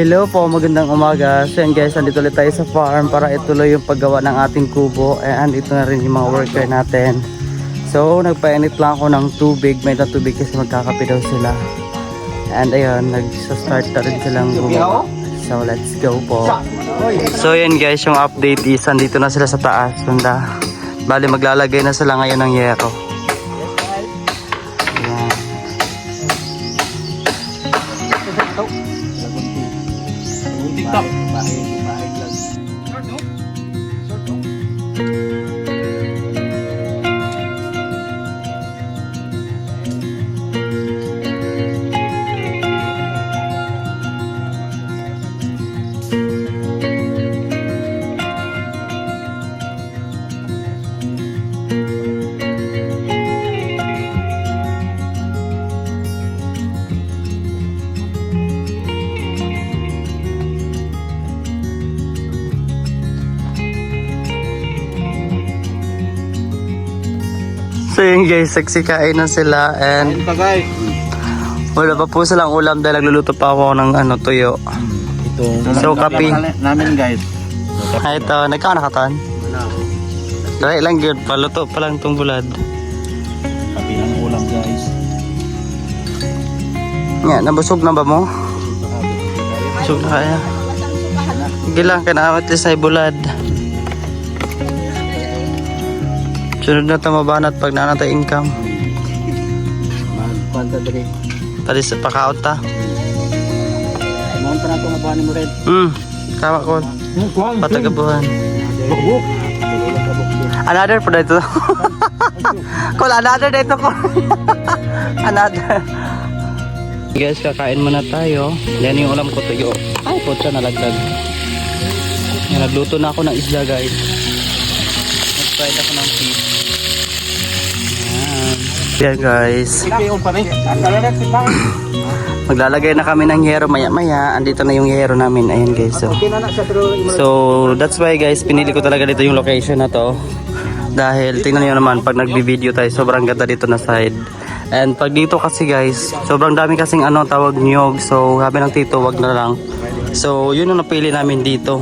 Hello po, magandang umaga. So yan guys, andito ulit tayo sa farm para ituloy yung paggawa ng ating kubo. And ito na rin yung mga worker natin. So nagpainit lang ako ng tubig, may na tubig kasi magkakape daw sila. And ayun, nagsa-start na rin silang gumawa. So let's go po. So yan guys, yung update is andito na sila sa taas. Banda. Bali maglalagay na sila ngayon ng yero. So yun guys, nagsikain na sila and wala pa po silang ulam dahil nagluluto pa ako ng tuyo. So kape namin guys. Ay ito, nagkakanakatan? Dahil lang yun, paluto pa lang itong bulad. Kape ng ulam guys. Nga, nabusog na ba mo? Busog na kaya? Sige lang, kailangan natin sa bulad. Sunod na tamabanat pag nanata income. Magpanta dali. Tali sa pakaot ta. Monta na itong abuhanin mo rin. Tama ko. Patagabuhan. Another po dito. Kung another dito ko. Another. Guys, kakain muna tayo. Yan yung ulam ko tuyo. Ay, putsa nalagdag. Nagluto na ako ng isda guys. Nag-fried ako ng fish. Yan guys. Maglalagay na kami ng yero maya maya. Andito na yung yero namin. Ayan guys. So that's why guys, pinili ko talaga dito yung location na to. Dahil tingnan niyo naman pag nagbi-video tayo, sobrang ganda dito na side. And pag dito kasi guys, sobrang dami kasing tawag niyog. So sabi ng tito, wag na lang. So yun yung napili namin dito.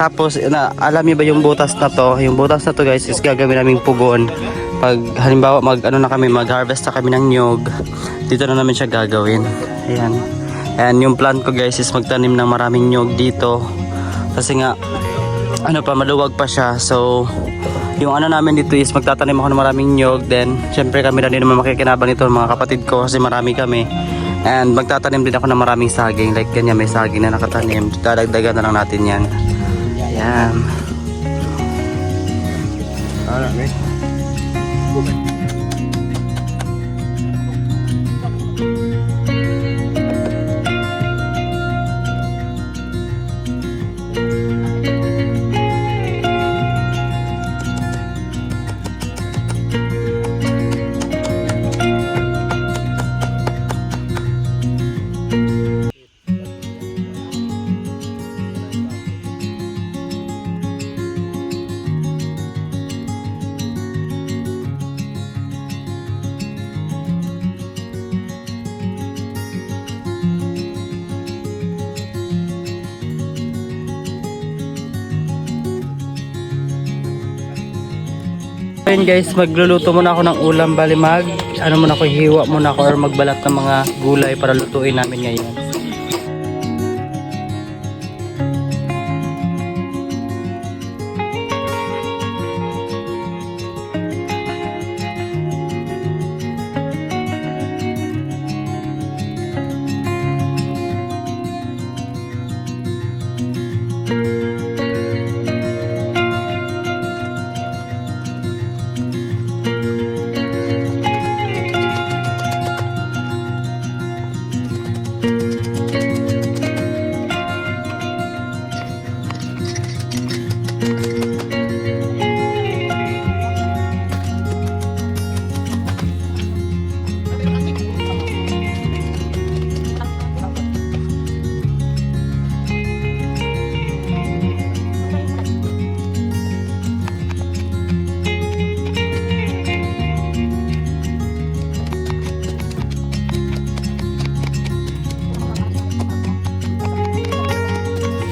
Tapos alam niyo ba yung butas na to? Yung butas na to guys is gagawin naming pugon. Pag halimbawa mag-harvest na kami ng nyog, dito na namin siya gagawin. Ayan. And yung plan ko guys is magtanim ng maraming nyog dito. Kasi nga maluwag pa siya. So yung namin dito is magtatanim ako ng maraming nyog. Then syempre kami na din naman makikinabang nito mga kapatid ko kasi marami kami. And magtatanim din ako ng maraming saging. Like ganyan, may saging na nakatanim. Dadagdagan na lang natin yan. Ayan. Ayun guys, magluluto muna ako ng ulam. Bali muna ako, hiwa muna ako or magbalat ng mga gulay para lutuin namin ngayon.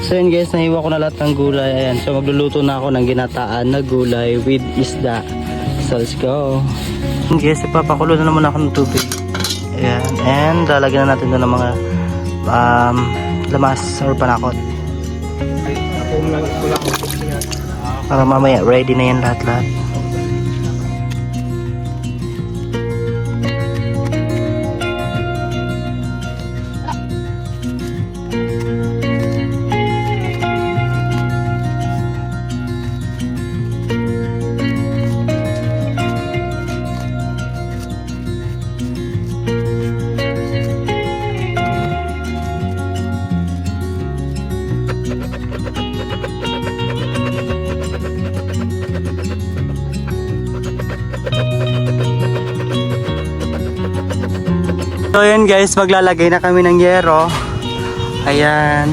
So yun guys, nahiwa ko na lahat ng gulay. Ayan, so magluluto na ako ng ginataan na gulay with isda. So let's go. Yun guys, ipapakulo na naman ako ng tubig. Ayan, and lalagyan na natin doon ng mga lamas or panakot. Para mamaya ready na yan lahat-lahat. So yun guys, maglalagay na kami ng yero. Ayan.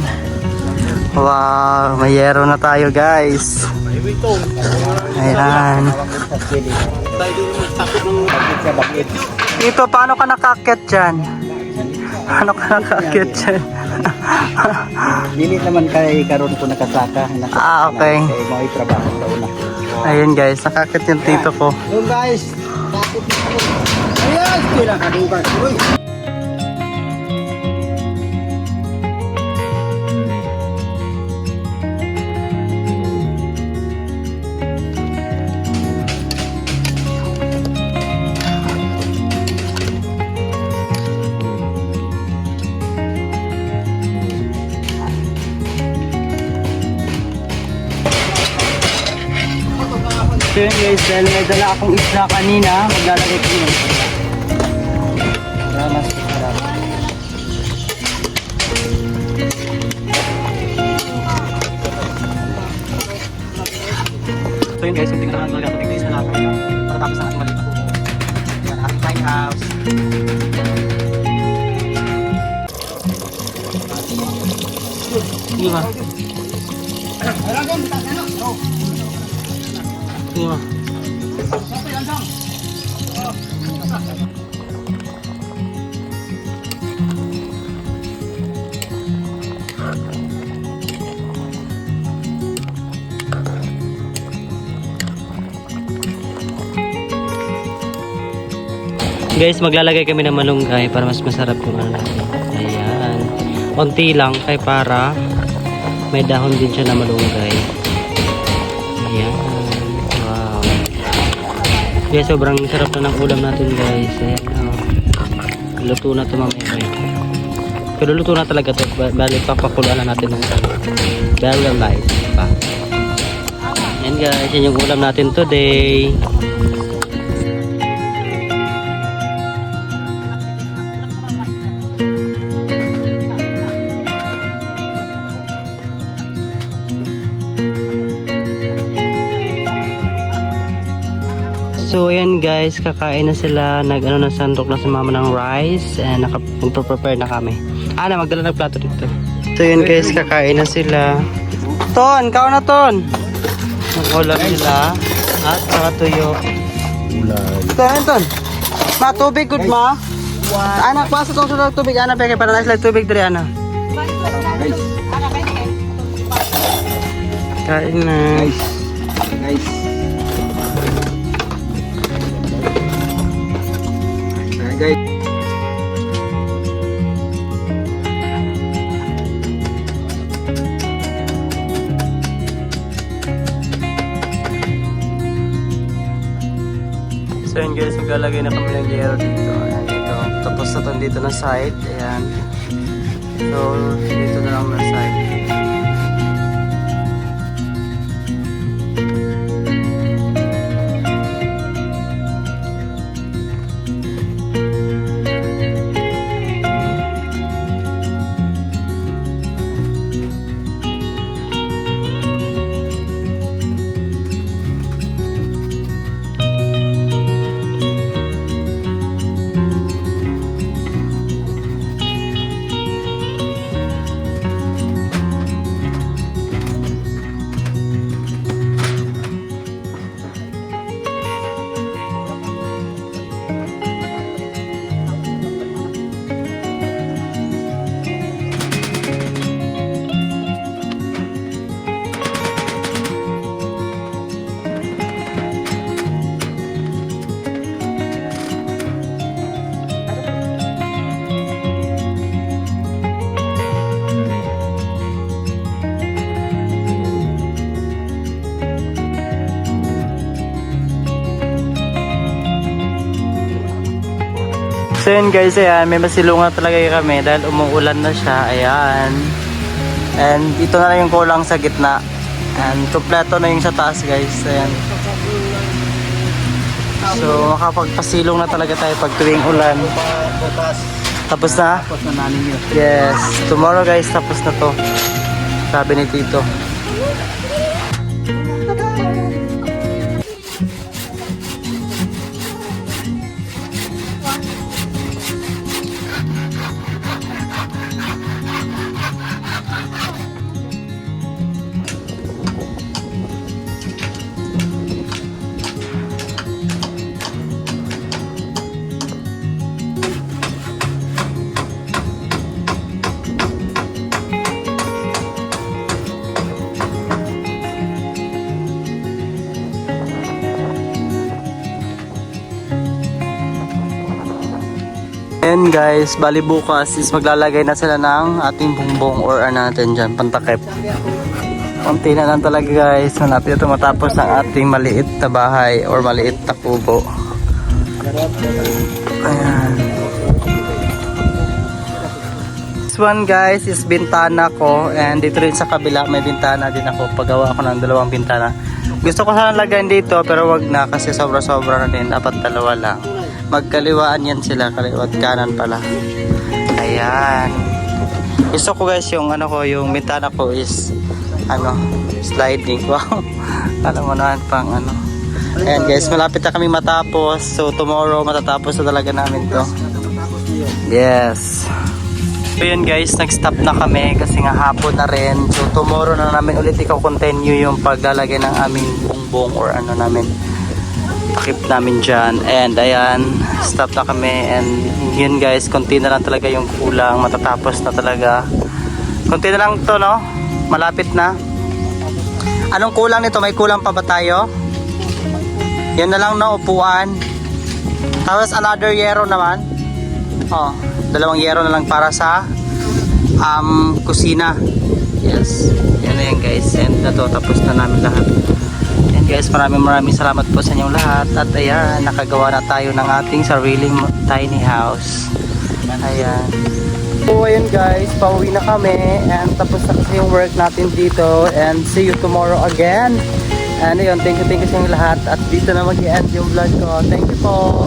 Wow, may yero na tayo guys. Ayan. Ito, paano ka nakakit dyan? Paano ka nakakit dyan? Dili naman kay karon ko nakasaka. Okay. Kay mo trabaho sa una. Ayun guys, nakakit yung tito ko. So guys, takot na ako. Ayan, kailangan kadugan. Uy. So yun guys, dahil may dala akong isla kanina, maglalagay ko yun. Para mas masarap. So yun guys, kunting na lang talaga kunting na lang para tapos na ating maliit na buko. Yan, ating tiny house. Sige ba? Sige ba? Guys, maglalagay kami ng malunggay para mas masarap yung ano natin. Ayan. Konti lang kay para may dahon din siya na malunggay. Ayan. Wow. Guys, sobrang sarap na ng ulam natin guys. Ayan. Oh. Luto na ito mamaya. Pero luto na talaga ito. Balik papakulaan na natin ng very light pa. Ayan guys, yan yung ulam natin today. So ayan guys, kakain na sila. Nag-ano na sandok na si mama ng rice. And magpa-prepare na kami. Magdala ng plato dito. So yun guys, kakain na sila. Ton, kao na Ton. Mag-ulam sila. At saka tuyo. Ton, Ton. Ma, tubig good ma. Anak, basa itong sunod tubig. Anak, peke para nice like tubig dari anak. Kain na. Guys. Guys. So yun guys, maglalagay na kami ng yero dito. Ayan, dito. Tapos na ito dito na side. Ayan. So, dito na lang na side. So yun guys, ayan, may masilungan talaga kami dahil umuulan na siya, ayan. And ito na lang yung kulang sa gitna. And kompleto na yung sa taas guys, ayan. So makapagpasilong na talaga tayo pag tuwing ulan. Tapos na? Tapos na namin yun. Yes, tomorrow guys, tapos na to. Sabi ni Tito. And guys, bali bukas is maglalagay na sila ng ating bumbong or ano natin dyan, pantakip. Konti na lang talaga guys, malapit ito matapos ng ating maliit na bahay or maliit na kubo. Ayan. This one guys is bintana ko, and dito rin sa kabila may bintana din ako. Pagawa ako ng dalawang bintana. Gusto ko sana lagyan dito pero wag na kasi sobra-sobra na din, dapat dalawa lang. Magkaliwaan yan sila, kaliwat kanan pala. Ayan. Gusto ko guys yung ano ko, yung bintana ko is ano, sliding. Wow. Alam mo naman pang ano. Ayan guys, malapit na kami matapos. So tomorrow matatapos na talaga namin to. Yes. So yun guys, nag-stop na kami kasi nga hapon na rin. So tomorrow na namin ulit i-continue yung paglalagay ng aming bongbong or ano namin, takip namin dyan. And ayan, stop na kami. And yun guys, konti na lang talaga yung kulang. Matatapos na talaga. Konti na lang to, no? Malapit na. Anong kulang nito? May kulang pa ba tayo? Yan na lang, no? Upuan. Tapos another yero naman. Oh, dalawang yero na lang para sa kusina. Yes. Yan na yan guys. And na to, tapos na namin lahat. Guys, maraming salamat po sa inyong lahat. At ayan, nakagawa na tayo ng ating sariling tiny house. Ayan. So ayun guys, pauwi na kami. And tapos na kasi yung work natin dito. And see you tomorrow again. And ayun, thank you sa inyong lahat. At dito na mag-i-end yung vlog ko. Thank you po.